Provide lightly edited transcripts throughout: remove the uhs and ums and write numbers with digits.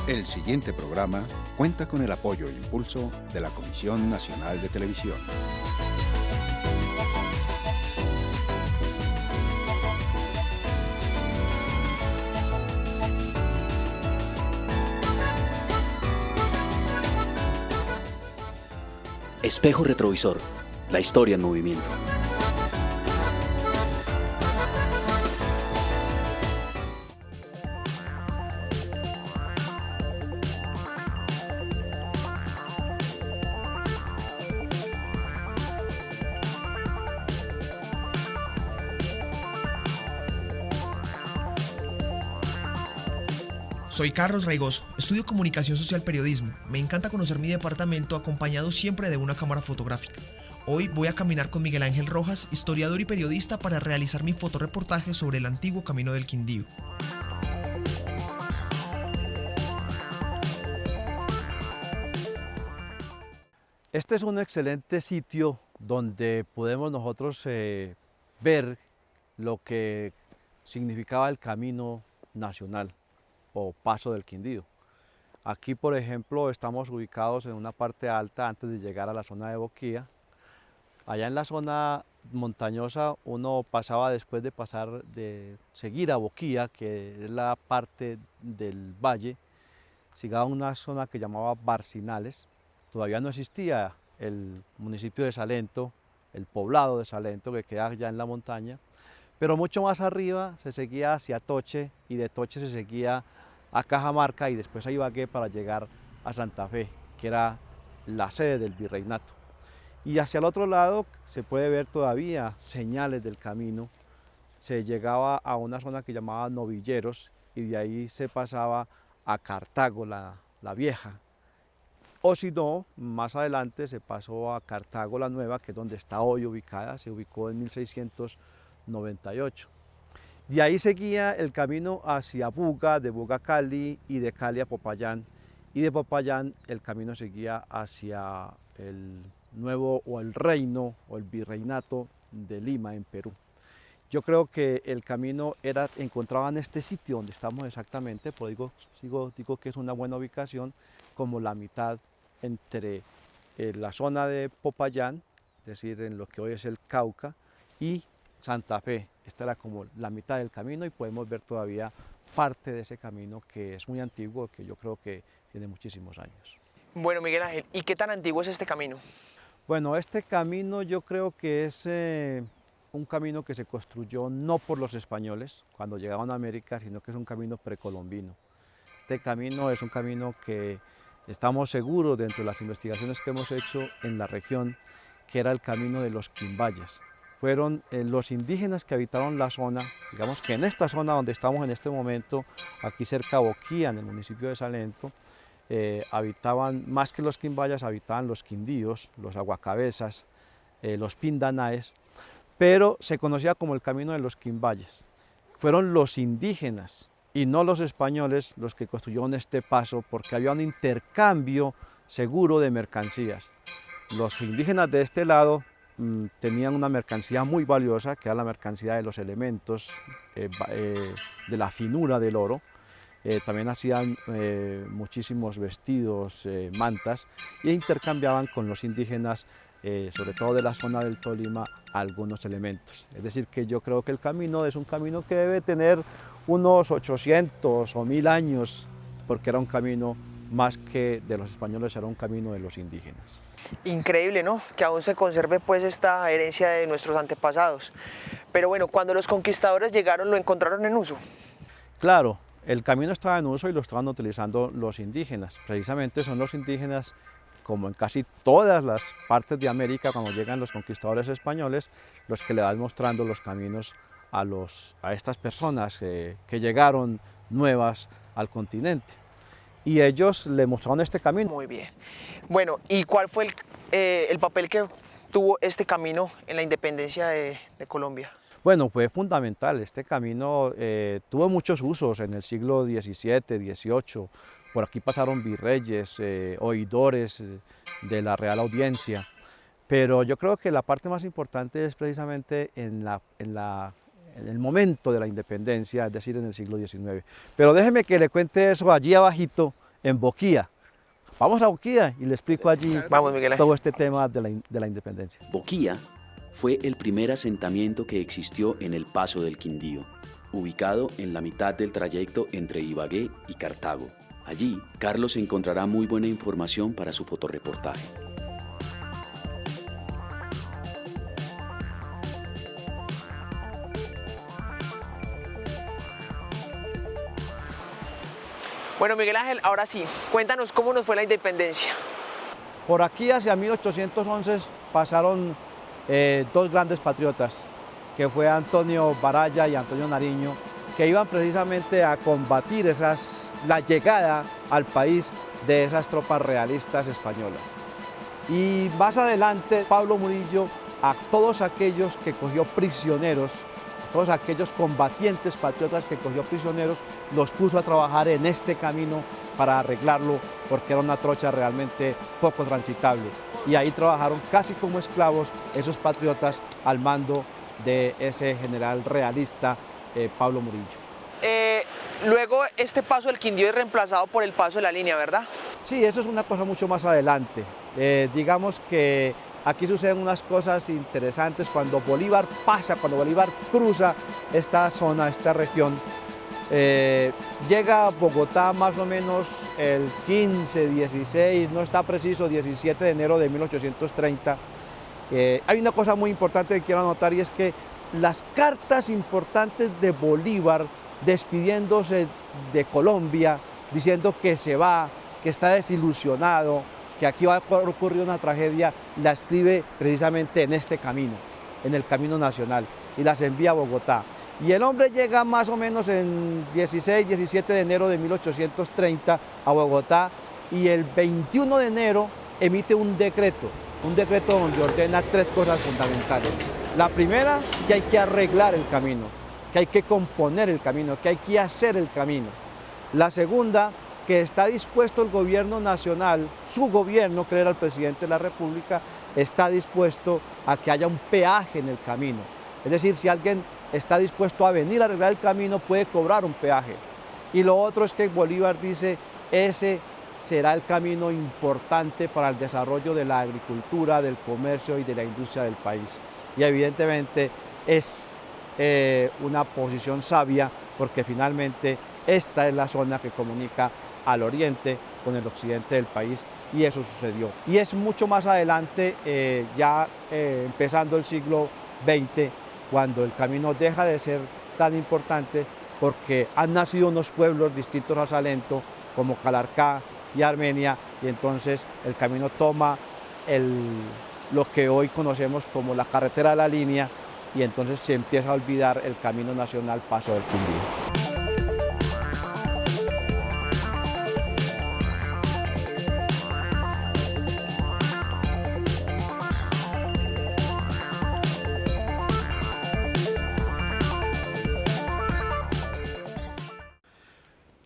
El siguiente programa cuenta con el apoyo e impulso de la Comisión Nacional de Televisión. Espejo retrovisor, la historia en movimiento. Soy Carlos Raigoso, estudio Comunicación Social Periodismo. Me encanta conocer mi departamento acompañado siempre de una cámara fotográfica. Hoy voy a caminar con Miguel Ángel Rojas, historiador y periodista, para realizar mi fotoreportaje sobre el antiguo Camino del Quindío. Este es un excelente sitio donde podemos nosotros ver lo que significaba el Camino Nacional o Paso del Quindío. Aquí, por ejemplo, estamos ubicados en una parte alta antes de llegar a la zona de Boquía. Allá en la zona montañosa uno pasaba, después de seguir a Boquía, que es la parte del valle, llegaba a una zona que llamaba Barcinales. Todavía no existía el municipio de Salento, el poblado de Salento, que queda allá en la montaña, pero mucho más arriba se seguía hacia Toche, y de Toche se seguía a Cajamarca y después a Ibagué para llegar a Santa Fe, que era la sede del virreinato. Y hacia el otro lado se puede ver todavía señales del camino. Se llegaba a una zona que llamaba Novilleros y de ahí se pasaba a Cartago, la Vieja. O si no, más adelante se pasó a Cartago la Nueva, que es donde está hoy ubicada, se ubicó en 1698. De ahí seguía el camino hacia Buga, de Buga a Cali y de Cali a Popayán. Y de Popayán el camino seguía hacia el nuevo o el reino o el virreinato de Lima en Perú. Yo creo que el camino encontraba en este sitio donde estamos exactamente, por digo que es una buena ubicación, como la mitad entre la zona de Popayán, es decir, en lo que hoy es el Cauca, y Santa Fe. Esta era como la mitad del camino y podemos ver todavía parte de ese camino que es muy antiguo, que yo creo que tiene muchísimos años. Bueno, Miguel Ángel, ¿y qué tan antiguo es este camino? Bueno, este camino yo creo que es un camino que se construyó no por los españoles cuando llegaban a América, sino que es un camino precolombino. Este camino es un camino que estamos seguros, dentro de las investigaciones que hemos hecho en la región, que era el camino de los Quimbayas. Fueron los indígenas que habitaron la zona, digamos que en esta zona donde estamos en este momento, aquí cerca de Boquía, en el municipio de Salento, habitaban, más que los Quimbayas, habitaban los quindíos, los aguacabezas, los pindanaes, pero se conocía como el camino de los Quimbayas. Fueron los indígenas y no los españoles los que construyeron este paso, porque había un intercambio seguro de mercancías. Los indígenas de este lado tenían una mercancía muy valiosa, que era la mercancía de los elementos, de la finura del oro. También hacían muchísimos vestidos, mantas, e intercambiaban con los indígenas, sobre todo de la zona del Tolima, algunos elementos. Es decir, que yo creo que el camino es un camino que debe tener unos 800 o 1000 años, porque era un camino más que de los españoles, era un camino de los indígenas. Increíble, ¿no? Que aún se conserve pues esta herencia de nuestros antepasados. Pero bueno, cuando los conquistadores llegaron, ¿lo encontraron en uso? Claro, el camino estaba en uso y lo estaban utilizando los indígenas. Precisamente son los indígenas, como en casi todas las partes de América, cuando llegan los conquistadores españoles, los que le van mostrando los caminos a estas personas que llegaron nuevas al continente. Y ellos le mostraron este camino. Muy bien. Bueno, ¿y cuál fue el papel que tuvo este camino en la independencia de Colombia? Bueno, fue fundamental. Este camino tuvo muchos usos en el siglo XVII, XVIII. Por aquí pasaron virreyes, oidores de la Real Audiencia. Pero yo creo que la parte más importante es precisamente en el momento de la independencia, es decir, en el siglo XIX. Pero déjeme que le cuente eso allí abajito, en Boquía. Vamos a Boquía y le explico allí Vamos, Miguel Ángel. todo este tema de la independencia. Boquía fue el primer asentamiento que existió en el Paso del Quindío, ubicado en la mitad del trayecto entre Ibagué y Cartago. Allí, Carlos encontrará muy buena información para su fotorreportaje. Bueno, Miguel Ángel, ahora sí, cuéntanos cómo nos fue la independencia. Por aquí hacia 1811 pasaron dos grandes patriotas, que fue Antonio Baraya y Antonio Nariño, que iban precisamente a combatir la llegada al país de esas tropas realistas españolas. Y más adelante Pablo Murillo a todos aquellos que cogió prisioneros, todos aquellos combatientes patriotas que cogió prisioneros, los puso a trabajar en este camino para arreglarlo, porque era una trocha realmente poco transitable. Y ahí trabajaron casi como esclavos esos patriotas al mando de ese general realista Pablo Murillo. Luego este paso del Quindío es reemplazado por el paso de la línea, ¿verdad? Sí, eso es una cosa mucho más adelante. Digamos que aquí suceden unas cosas interesantes cuando Bolívar pasa, cuando Bolívar cruza esta zona, esta región. Llega a Bogotá más o menos el 15, 16, no está preciso, 17 de enero de 1830. Hay una cosa muy importante que quiero anotar y es que las cartas importantes de Bolívar despidiéndose de Colombia, diciendo que se va, que está desilusionado, que aquí va a ocurrir una tragedia, la escribe precisamente en este camino, en el camino nacional, y las envía a Bogotá. Y el hombre llega más o menos en 16, 17 de enero de 1830 a Bogotá, y el 21 de enero emite un decreto donde ordena tres cosas fundamentales. La primera, que hay que arreglar el camino, que hay que componer el camino, que hay que hacer el camino. La segunda, que está dispuesto el gobierno nacional, su gobierno, que era el presidente de la República, está dispuesto a que haya un peaje en el camino. Es decir, si alguien está dispuesto a venir a arreglar el camino, puede cobrar un peaje. Y lo otro es que Bolívar dice, ese será el camino importante para el desarrollo de la agricultura, del comercio y de la industria del país. Y evidentemente es una posición sabia, porque finalmente esta es la zona que comunica al oriente con el occidente del país, y eso sucedió. Y es mucho más adelante, empezando el siglo XX, cuando el camino deja de ser tan importante, porque han nacido unos pueblos distintos a Salento, como Calarcá y Armenia, y entonces el camino toma lo que hoy conocemos como la carretera de la línea, y entonces se empieza a olvidar el camino nacional Paso del Quindío.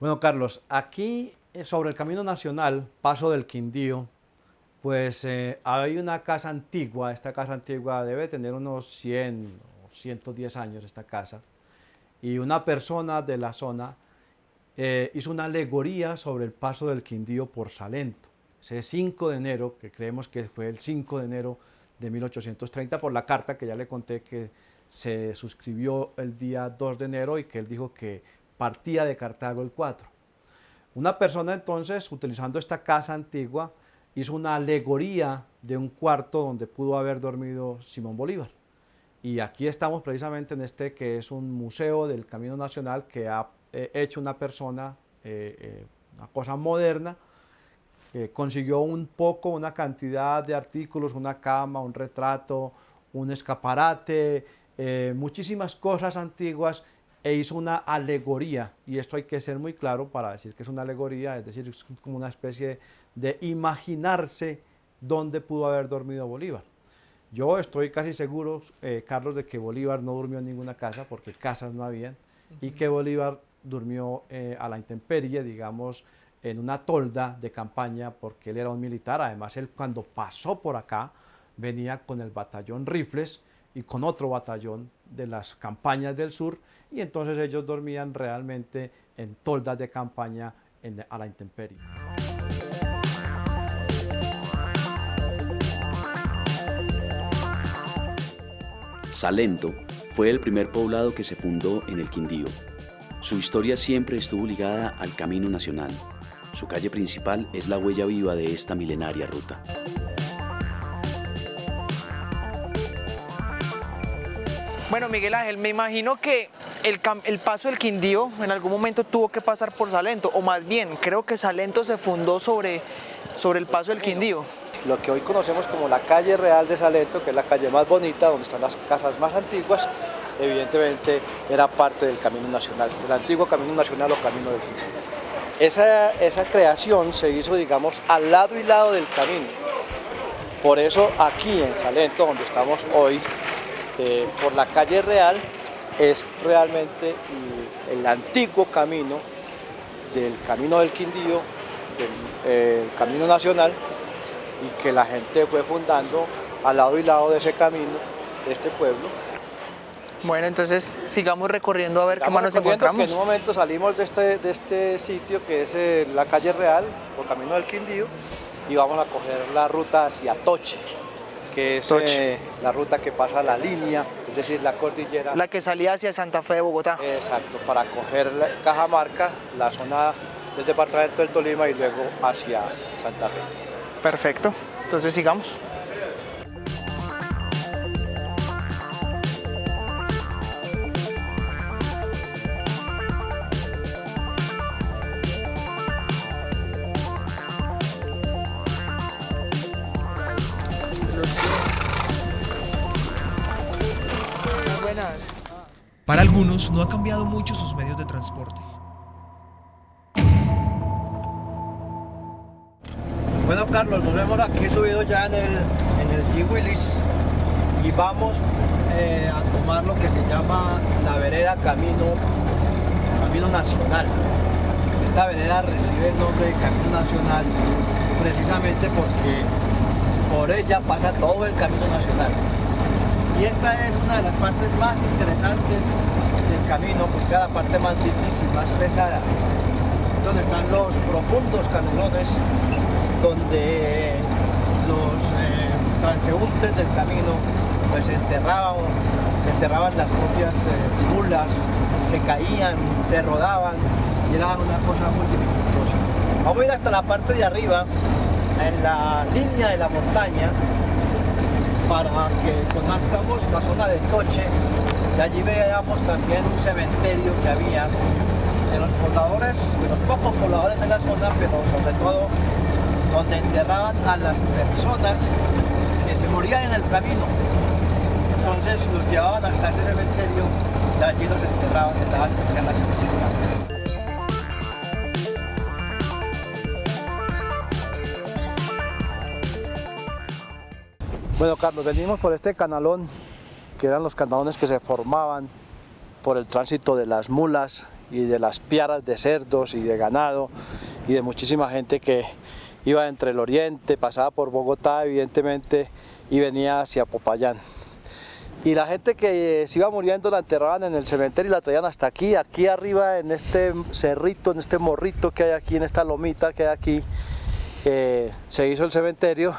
Bueno, Carlos, aquí sobre el camino nacional, Paso del Quindío, pues hay una casa antigua. Esta casa antigua debe tener unos 100 o 110 años, esta casa, y una persona de la zona hizo una alegoría sobre el Paso del Quindío por Salento. Ese 5 de enero, que creemos que fue el 5 de enero de 1830, por la carta que ya le conté que se suscribió el día 2 de enero y que él dijo que partía de Cartago el 4. Una persona entonces, utilizando esta casa antigua, hizo una alegoría de un cuarto donde pudo haber dormido Simón Bolívar. Y aquí estamos precisamente en este que es un museo del Camino Nacional que ha hecho una persona, una cosa moderna, consiguió una cantidad de artículos, una cama, un retrato, un escaparate, muchísimas cosas antiguas, e hizo una alegoría, y esto hay que ser muy claro para decir que es una alegoría, es decir, es como una especie de imaginarse dónde pudo haber dormido Bolívar. Yo estoy casi seguro, Carlos, de que Bolívar no durmió en ninguna casa, porque casas no habían, y que Bolívar durmió a la intemperie, digamos, en una tolda de campaña, porque él era un militar. Además, él cuando pasó por acá, venía con el batallón Rifles y con otro batallón de las campañas del sur, y entonces ellos dormían realmente en toldas de campaña a la intemperie. Salento fue el primer poblado que se fundó en el Quindío. Su historia siempre estuvo ligada al Camino Nacional. Su calle principal es la huella viva de esta milenaria ruta. Bueno, Miguel Ángel, me imagino que el paso del Quindío en algún momento tuvo que pasar por Salento, o más bien, creo que Salento se fundó sobre el paso del Quindío. Lo que hoy conocemos como la calle real de Salento, que es la calle más bonita, donde están las casas más antiguas, evidentemente era parte del Camino Nacional, del antiguo Camino Nacional o Camino del Quindío. Esa creación se hizo, digamos, al lado y lado del camino. Por eso aquí en Salento, donde estamos hoy, por la calle real, es realmente el antiguo camino del Camino del Quindío, del Camino Nacional, y que la gente fue fundando al lado y lado de ese camino, de este pueblo. Bueno, entonces sigamos recorriendo a ver qué más nos encontramos. En un momento salimos de este sitio que es la calle real, por Camino del Quindío, y vamos a coger la ruta hacia Toche, que es la ruta que pasa la línea, es decir, la cordillera. La que salía hacia Santa Fe de Bogotá. Exacto, para coger Cajamarca, la zona del departamento del Tolima y luego hacia Santa Fe. Perfecto, entonces sigamos. Para algunos no ha cambiado mucho sus medios de transporte. Bueno, Carlos, nos vemos aquí subido ya en el G-Willis y vamos a tomar lo que se llama la vereda Camino Nacional. Esta vereda recibe el nombre de Camino Nacional precisamente porque por ella pasa todo el Camino Nacional. Y esta es una de las partes más interesantes del camino, porque era la parte más difícil, más pesada, donde están los profundos canelones, donde los transeúntes del camino pues se enterraban las propias mulas, se caían, se rodaban, y era una cosa muy dificultosa. Vamos a ir hasta la parte de arriba, en la línea de la montaña, para que conozcamos la zona de Toche, y allí veamos también un cementerio que había de los pobladores, de los pocos pobladores de la zona, pero sobre todo donde enterraban a las personas que se morían en el camino. Entonces los llevaban hasta ese cementerio y allí los enterraban, les daban cristianas sepulturas. Bueno, Carlos, venimos por este canalón, que eran los canalones que se formaban por el tránsito de las mulas y de las piaras de cerdos y de ganado y de muchísima gente que iba entre el oriente, pasaba por Bogotá evidentemente y venía hacia Popayán. Y la gente que se iba muriendo la enterraban en el cementerio y la traían hasta aquí arriba en este cerrito, en este morrito que hay aquí, en esta lomita que hay aquí, se hizo el cementerio.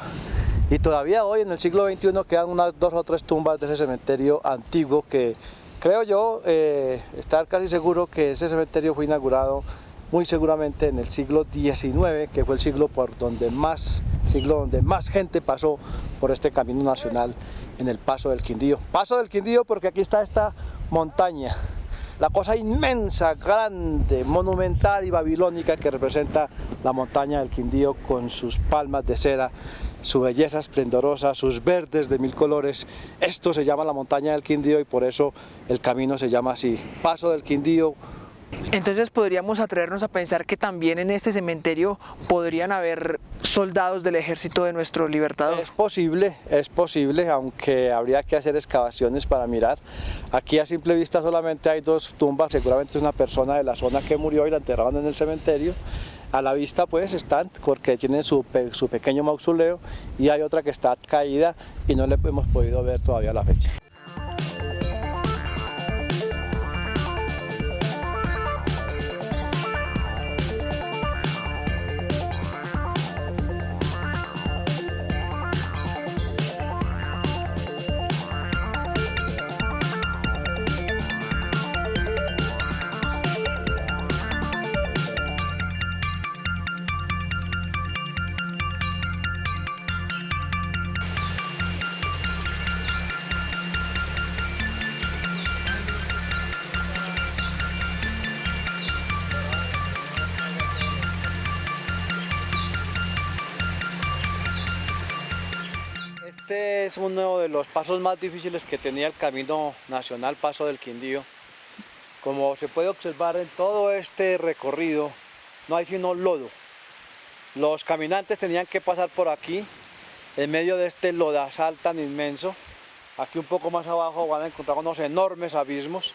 Y todavía hoy en el siglo XXI quedan unas 2 o 3 tumbas de ese cementerio antiguo que creo yo estar casi seguro que ese cementerio fue inaugurado muy seguramente en el siglo XIX, que fue el siglo donde más gente pasó por este Camino Nacional en el Paso del Quindío. Paso del Quindío porque aquí está esta montaña, la cosa inmensa, grande, monumental y babilónica que representa la montaña del Quindío con sus palmas de cera, su belleza esplendorosa, sus verdes de 1000 colores. Esto se llama la montaña del Quindío y por eso el camino se llama así, Paso del Quindío. Entonces podríamos atrevernos a pensar que también en este cementerio podrían haber soldados del ejército de nuestro libertador. Es posible, aunque habría que hacer excavaciones para mirar. Aquí a simple vista solamente hay 2 tumbas, seguramente es una persona de la zona que murió y la enterraron en el cementerio. A la vista pues están porque tienen su pequeño mausoleo y hay otra que está caída y no le hemos podido ver todavía la fecha. Este es uno de los pasos más difíciles que tenía el Camino Nacional Paso del Quindío. Como se puede observar en todo este recorrido, no hay sino lodo. Los caminantes tenían que pasar por aquí, en medio de este lodazal tan inmenso. Aquí un poco más abajo van a encontrar unos enormes abismos,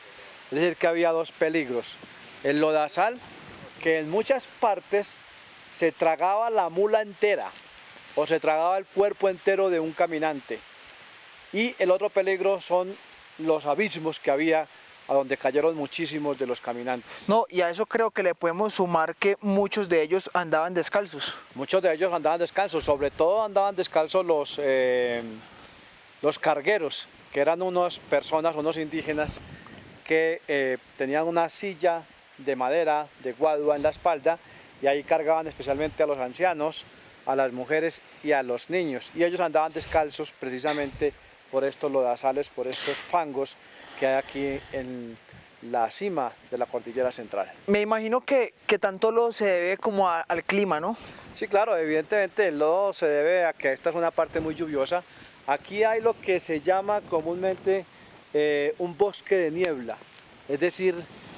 es decir que había dos peligros. El lodazal, que en muchas partes se tragaba la mula entera, o se tragaba el cuerpo entero de un caminante. Y el otro peligro son los abismos que había, a donde cayeron muchísimos de los caminantes. No, y a eso creo que le podemos sumar que muchos de ellos andaban descalzos. Muchos de ellos andaban descalzos, sobre todo andaban descalzos los cargueros, que eran unas personas, unos indígenas, que tenían una silla de madera, de guadua en la espalda, y ahí cargaban especialmente a los ancianos, a las mujeres y a los niños. Y ellos andaban descalzos precisamente por estos lodazales, por estos fangos que hay aquí en la cima de la cordillera central. Me imagino que tanto lodo se debe como al clima, ¿no? Sí, claro, evidentemente el lodo se debe a que esta es una parte muy lluviosa. Aquí hay lo que se llama comúnmente un bosque de niebla, es decir,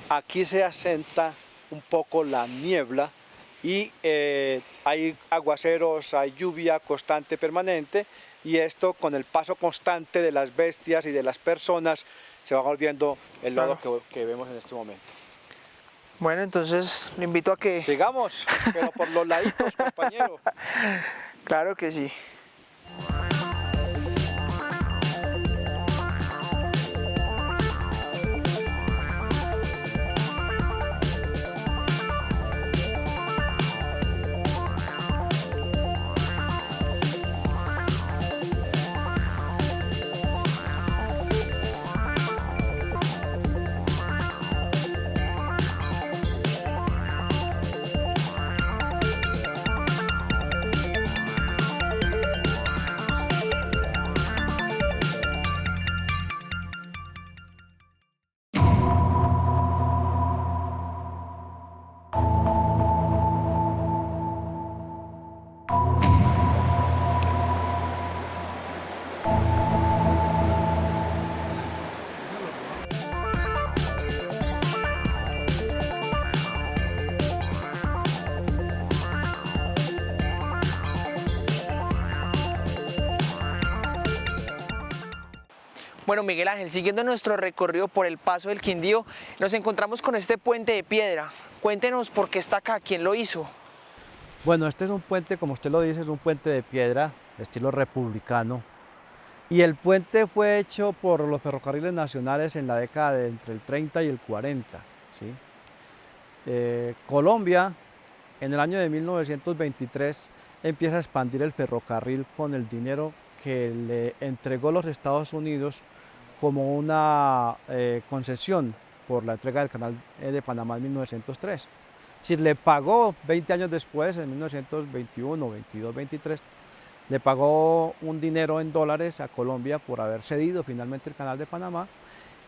aquí se asenta un poco la niebla y hay aguaceros, hay lluvia constante, permanente, y esto con el paso constante de las bestias y de las personas se va volviendo el lodo que vemos en este momento. Bueno, entonces lo invito a que... Sigamos, pero por los laditos, compañero. Claro que sí. Bueno, Miguel Ángel, siguiendo nuestro recorrido por el Paso del Quindío, nos encontramos con este puente de piedra. Cuéntenos por qué está acá, quién lo hizo. Bueno, este es un puente, como usted lo dice, es un puente de piedra, de estilo republicano. Y el puente fue hecho por los ferrocarriles nacionales en la década de entre el 30 y el 40. ¿Sí? Colombia, en el año de 1923, empieza a expandir el ferrocarril con el dinero que le entregó los Estados Unidos como una concesión por la entrega del canal de Panamá en 1903. Es decir, le pagó 20 años después, en 1921, 22, 23, le pagó un dinero en dólares a Colombia por haber cedido finalmente el canal de Panamá,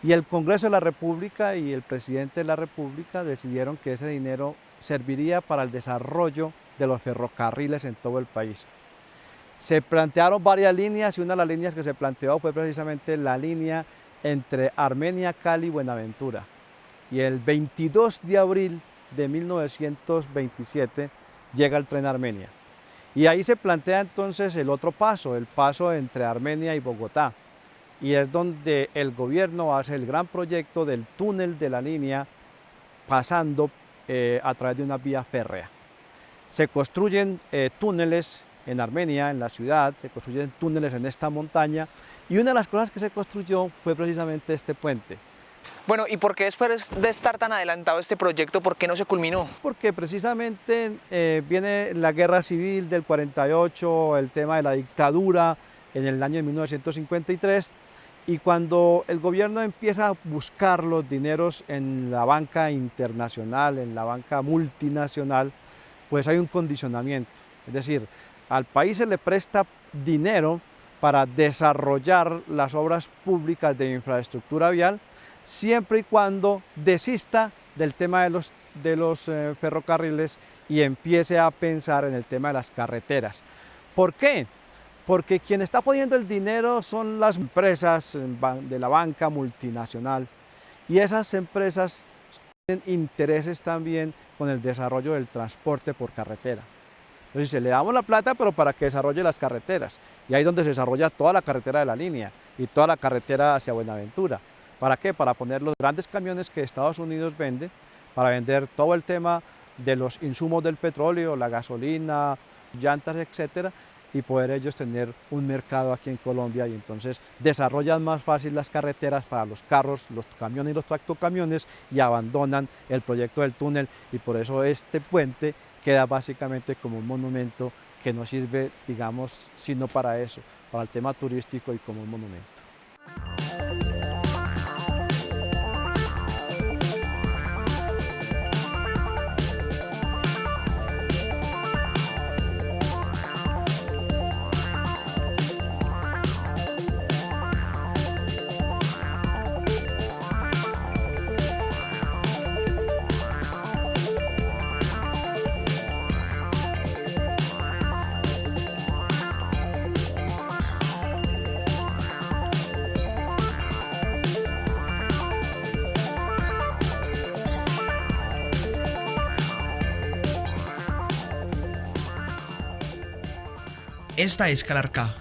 y el Congreso de la República y el presidente de la República decidieron que ese dinero serviría para el desarrollo de los ferrocarriles en todo el país. Se plantearon varias líneas y una de las líneas que se planteó fue precisamente la línea entre Armenia, Cali y Buenaventura. Y el 22 de abril de 1927 llega el tren a Armenia. Y ahí se plantea entonces el otro paso, el paso entre Armenia y Bogotá. Y es donde el gobierno hace el gran proyecto del túnel de la línea pasando a través de una vía férrea. Se construyen túneles en Armenia, en la ciudad, se construyen túneles en esta montaña, y una de las cosas que se construyó fue precisamente este puente. Bueno, ¿y por qué después de estar tan adelantado este proyecto, por qué no se culminó? Porque precisamente viene la guerra civil del 48, el tema de la dictadura en el año de 1953, y cuando el gobierno empieza a buscar los dineros en la banca internacional, en la banca multinacional, pues hay un condicionamiento. Es decir, al país se le presta dinero para desarrollar las obras públicas de infraestructura vial, siempre y cuando desista del tema de los ferrocarriles y empiece a pensar en el tema de las carreteras. ¿Por qué? porque quien está poniendo el dinero son las empresas de la banca multinacional, y esas empresas tienen intereses también con el desarrollo del transporte por carretera. Entonces se le damos la plata, pero para que desarrolle las carreteras, y ahí es donde se desarrolla toda la carretera de la línea y toda la carretera hacia Buenaventura. ¿Para qué? Para poner los grandes camiones que Estados Unidos vende, para vender todo el tema de los insumos del petróleo, la gasolina, llantas, etcétera, y poder ellos tener un mercado aquí en Colombia, y entonces desarrollan más fácil las carreteras para los carros, los camiones y los tractocamiones, y abandonan el proyecto del túnel, y por eso este puente queda básicamente como un monumento que no sirve, digamos, sino para eso, para el tema turístico y como un monumento. Esta es Calarcá,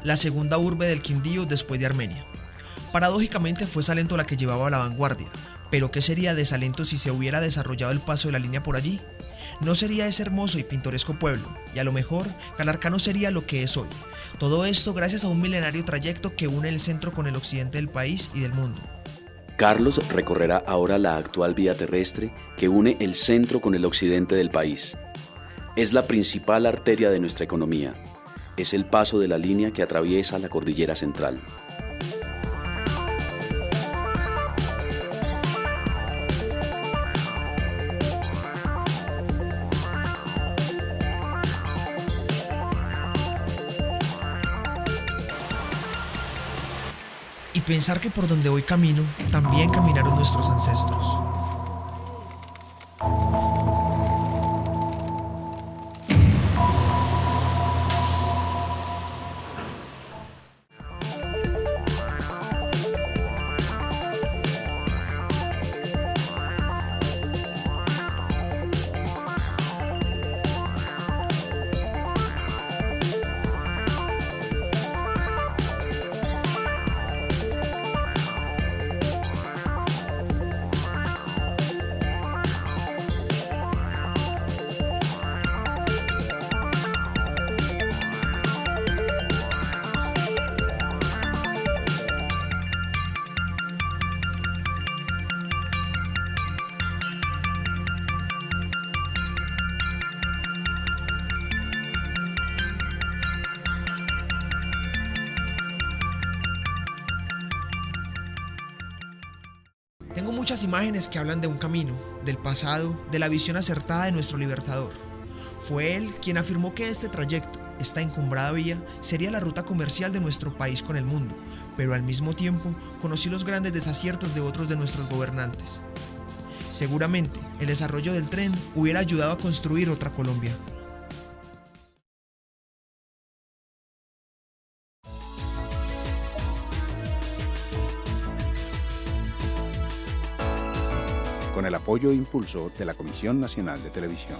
la segunda urbe del Quindío después de Armenia. Paradójicamente fue Salento la que llevaba la vanguardia, pero ¿qué sería de Salento si se hubiera desarrollado el paso de la línea por allí? No sería ese hermoso y pintoresco pueblo, y a lo mejor Calarcá no sería lo que es hoy. Todo esto gracias a un milenario trayecto que une el centro con el occidente del país y del mundo. Carlos recorrerá ahora la actual vía terrestre que une el centro con el occidente del país. Es la principal arteria de nuestra economía. Es el paso de la línea que atraviesa la cordillera central. Y pensar que por donde hoy camino, también caminaron nuestros ancestros. Tengo muchas imágenes que hablan de un camino, del pasado, de la visión acertada de nuestro libertador. Fue él quien afirmó que este trayecto, esta encumbrada vía, sería la ruta comercial de nuestro país con el mundo, pero al mismo tiempo conocí los grandes desaciertos de otros de nuestros gobernantes. Seguramente, el desarrollo del tren hubiera ayudado a construir otra Colombia. Con el apoyo e impulso de la Comisión Nacional de Televisión.